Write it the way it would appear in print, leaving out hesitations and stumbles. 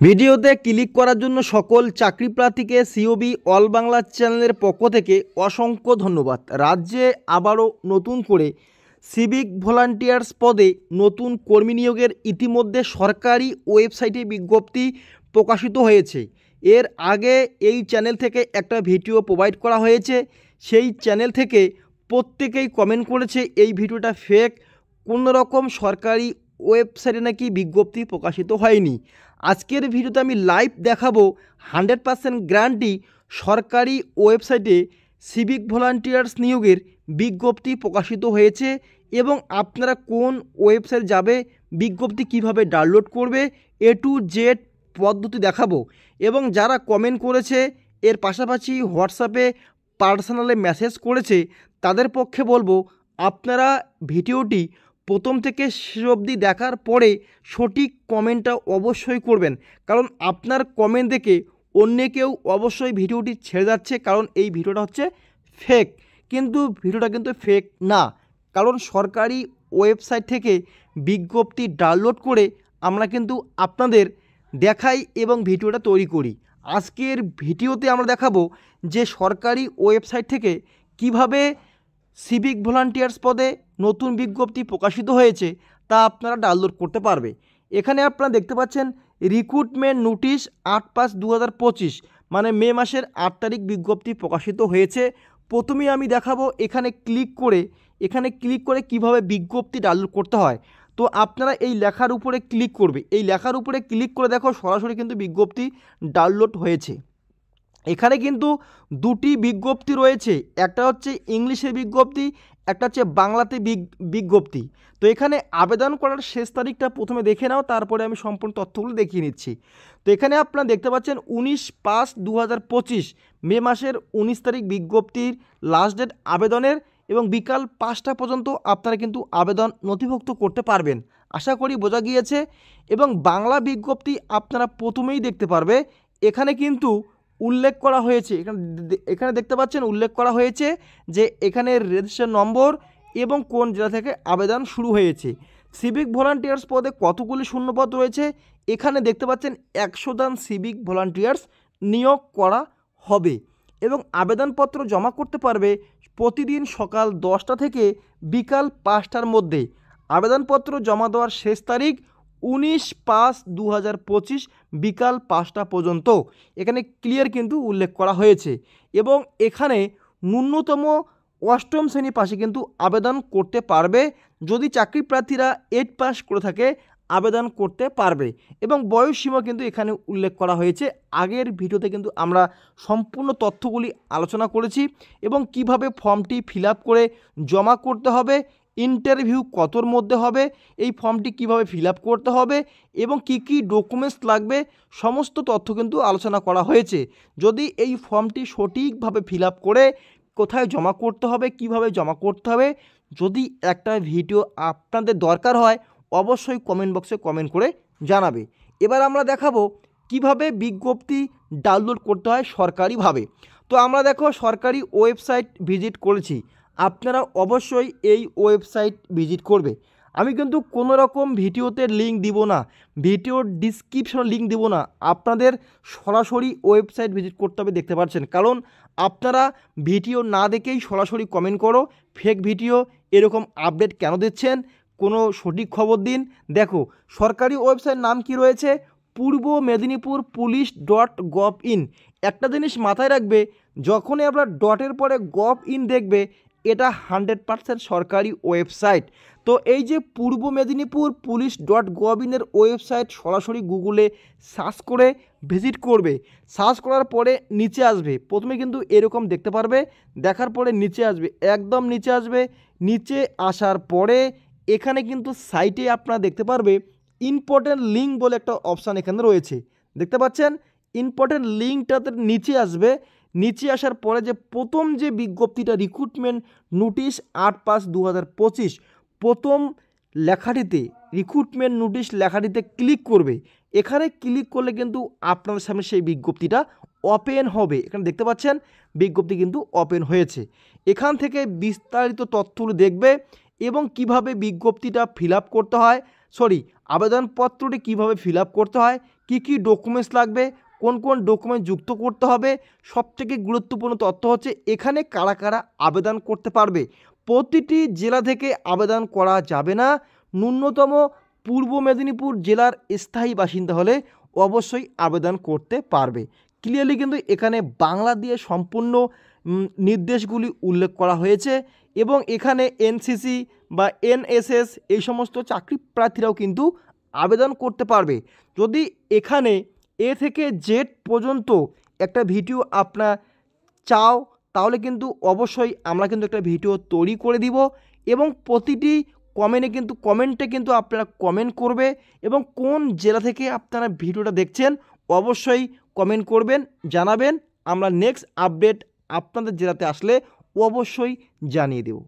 ভিডিওতে ক্লিক করার জন্য সকল চাকরি প্রার্থীকে সিওবি অল বাংলা চ্যানেলের পক্ষ থেকে অসংখ্য ধন্যবাদ। রাজ্যে আবারও নতুন করে সিভিক ভলান্টিয়ার্স পদে নতুন কর্মী নিয়োগের ইতিমধ্যে সরকারি ওয়েবসাইটে বিজ্ঞপ্তি প্রকাশিত হয়েছে। এর আগে এই চ্যানেল থেকে একটা ভিডিও প্রোভাইড করা হয়েছে, সেই চ্যানেল থেকে প্রত্যেকেই কমেন্ট করেছে এই ভিডিওটা ফেক, কোনো রকম সরকারি ওয়েবসাইটে নাকি বিজ্ঞপ্তি প্রকাশিত হয়নি। আজকের ভিডিওতে আমি লাইভ দেখাবো 100% গ্যারান্টি সরকারি ওয়েবসাইটে সিভিক ভলান্টিয়ার্স নিয়োগের বিজ্ঞপ্তি প্রকাশিত হয়েছে এবং আপনারা কোন ওয়েবসাইট যাবে, বিজ্ঞপ্তি কিভাবে ডাউনলোড করবে, A to Z পদ্ধতি দেখাবো। এবং যারা কমেন্ট করেছে, এর পাশাপাশি হোয়াটসঅ্যাপে পার্সোনালে মেসেজ করেছে, তাদের পক্ষে বলবো আপনারা ভিডিওটি প্রথম থেকে শেষ অবধি দেখার পরে সঠিক কমেন্টটা অবশ্যই করবেন, কারণ আপনার কমেন্ট দেখে অন্য কেউ অবশ্যই ভিডিওটি ছেড়ে যাচ্ছে, কারণ এই ভিডিওটা হচ্ছে ফেক। কিন্তু ভিডিওটা কিন্তু ফেক না, কারণ সরকারি ওয়েবসাইট থেকে বিজ্ঞপ্তি ডাউনলোড করে আমরা কিন্তু আপনাদের দেখাই এবং ভিডিওটা তৈরি করি। আজকের ভিডিওতে আমরা দেখাবো যে সরকারি ওয়েবসাইট থেকে কিভাবে সিভিক ভলান্টিয়ার্স পদে নতুন বিজ্ঞপ্তি প্রকাশিত হয়েছে তা আপনারা ডাউনলোড করতে পারবে। এখানে আপনারা দেখতে পাচ্ছেন রিক্রুটমেন্ট নোটিশ 8/5/2025, মানে মে মাসের 8 তারিখ বিজ্ঞপ্তি প্রকাশিত হয়েছে। প্রথমেই আমি দেখাবো এখানে ক্লিক করে কিভাবে বিজ্ঞপ্তি ডাউনলোড করতে হয়। তো আপনারা এই লেখার উপরে ক্লিক করবে, এই লেখার উপরে ক্লিক করে দেখো সরাসরি কিন্তু বিজ্ঞপ্তি ডাউনলোড হয়েছে। এখানে কিন্তু দুটি বিজ্ঞপ্তি রয়েছে, একটা হচ্ছে ইংলিশে বিজ্ঞপ্তি, একটা হচ্ছে বাংলাতে বিজ্ঞপ্তি। তো এখানে আবেদন করার শেষ তারিখটা প্রথমে দেখে নাও, তারপরে আমি সম্পূর্ণ তথ্যগুলো দেখিয়ে নিচ্ছি। তো এখানে আপনারা দেখতে পাচ্ছেন 19/5/2025 মে মাসের 19 তারিখ বিজ্ঞপ্তির লাস্ট ডেট আবেদনের, এবং বিকাল 5টা পর্যন্ত আপনারা কিন্তু আবেদন নথিভুক্ত করতে পারবেন। আশা করি বোঝা গিয়েছে। এবং বাংলা বিজ্ঞপ্তি আপনারা প্রথমেই দেখতে পারবে, এখানে কিন্তু উল্লেখ করা হয়েছে, এখানে দেখতে পাচ্ছেন উল্লেখ করা হয়েছে যে এখানে রেজিস্ট্রেশন নম্বর এবং কোন জেলা থেকে আবেদন শুরু হয়েছে। সিভিক ভলান্টিয়ার্স পদে কতগুলি শূন্যপদ রয়েছে এখানে দেখতে পাচ্ছেন, 100 জন সিভিক ভলান্টিয়ার্স নিয়োগ করা হবে এবং আবেদনপত্র জমা করতে পারবে প্রতিদিন সকাল 10টা থেকে বিকাল 5টার মধ্যে। আবেদনপত্র জমা দেওয়ার শেষ তারিখ 19/5/2025 বিকাল 5টা পর্যন্ত, এখানে ক্লিয়ার কিন্তু উল্লেখ করা হয়েছে। এবং এখানে ন্যূনতম 8ম শ্রেণী পাশে কিন্তু আবেদন করতে পারবে, যদি চাকরি প্রার্থীরা 8 পাস করে থাকে আবেদন করতে পারবে। এবং বয়সসীমা কিন্তু এখানে উল্লেখ করা হয়েছে। আগের ভিডিওতে কিন্তু আমরা সম্পূর্ণ তথ্যগুলি আলোচনা করেছি এবং কিভাবে ফর্মটি ফিল আপ করে জমা করতে হবে, ইন্টারভিউ কতর মধ্যে হবে, এই ফর্মটি কিভাবে ফিল আপ করতে হবে এবং কি কি ডকুমেন্টস লাগবে, সমস্ত তথ্য কিন্তু আলোচনা করা হয়েছে। যদি এই ফর্মটি সঠিকভাবে ফিল আপ করে কোথায় জমা করতে হবে, কিভাবে জমা করতে হবে, যদি একটা ভিডিও আপনাদের দরকার হয় অবশ্যই কমেন্ট বক্সে কমেন্ট করে জানাবে। এবার আমরা দেখাবো কিভাবে বিজ্ঞপ্তি ডাউনলোড করতে হয় সরকারিভাবে। তো আমরা দেখো সরকারি ওয়েবসাইট ভিজিট করেছি, আপনারা অবশ্যই এই ওয়েবসাইট ভিজিট করবে। আমি কিন্তু কোনো রকম ভিডিওতে লিঙ্ক দিব না, ভিডিওর ডিসক্রিপশনে লিঙ্ক দিব না, আপনাদের সরাসরি ওয়েবসাইট ভিজিট করতে হবে। দেখতে পাচ্ছেন, কারণ আপনারা ভিডিও না দেখেই সরাসরি কমেন্ট করো ফেক ভিডিও, এরকম আপডেট কেন দিচ্ছেন, কোনো সঠিক খবর দিন। দেখো সরকারি ওয়েবসাইট নাম কি রয়েছে, পূর্ব মেদিনীপুর পুলিশ .gov.in। একটা জিনিস মাথায় রাখবে, যখনই আপনার ডটের পরে gov.in দেখবে এটা 100% সরকারি ওয়েবসাইট। তো এই যে পূর্ব মেদিনীপুর পুলিশ .gov.in এর ওয়েবসাইট সরাসরি গুগলে সার্চ করে ভিজিট করবে। সার্চ করার পরে নিচে আসবে, প্রথমে কিন্তু এরকম দেখতে পারবে, দেখার পরে নিচে আসবে, একদম নিচে আসবে। নিচে আসার পরে এখানে কিন্তু সাইটে আপনারা দেখতে পারবে ইম্পর্টেন্ট লিঙ্ক বলে একটা অপশান এখানে রয়েছে, দেখতে পাচ্ছেন। ইম্পর্টেন্ট লিঙ্কটাতে নিচে আসবে, নিচে আসার পরে যে প্রথম যে বিজ্ঞপ্তিটা রিক্রুটমেন্ট নোটিশ 8/5/2025, প্রথম লেখাটিতে রিক্রুটমেন্ট নোটিশ লেখাটিতে ক্লিক করবে। এখানে ক্লিক করলে কিন্তু আপনাদের সামনে সেই বিজ্ঞপ্তিটা ওপেন হবে। এখানে দেখতে পাচ্ছেন বিজ্ঞপ্তি কিন্তু ওপেন হয়েছে। এখান থেকে বিস্তারিত তথ্যগুলো দেখবে এবং কিভাবে বিজ্ঞপ্তিটা ফিল আপ করতে হয় আবেদনপত্রটি কীভাবে ফিল আপ করতে হয়, কি কি ডকুমেন্টস লাগবে, কোন কোন ডকুমেন্ট যুক্ত করতে হবে, সবথেকে গুরুত্বপূর্ণ তথ্য হচ্ছে এখানে কারা কারা আবেদন করতে পারবে। প্রতিটি জেলা থেকে আবেদন করা যাবে না, ন্যূনতম পূর্ব মেদিনীপুর জেলার স্থায়ী বাসিন্দা হলে অবশ্যই আবেদন করতে পারবে। ক্লিয়ারলি কিন্তু এখানে বাংলা দিয়ে সম্পূর্ণ নির্দেশগুলি উল্লেখ করা হয়েছে এবং এখানে এনসিসি বা এনএসএস এই সমস্ত চাকরি প্রার্থীরাও কিন্তু আবেদন করতে পারবে। যদি এখানে এ থেকে জেড পর্যন্ত একটা ভিডিও আপনার চাও তাহলে কিন্তু অবশ্যই আমরা কিন্তু একটা ভিডিও তৈরি করে দিব এবং প্রতিটি কমেন্টে কিন্তু আপনারা কমেন্ট করবে এবং কোন জেলা থেকে আপনারা ভিডিওটা দেখছেন অবশ্যই কমেন্ট করবেন, জানাবেন। আমরা নেক্সট আপডেট আপনাদের জেলাতে আসলে অবশ্যই জানিয়ে দেব।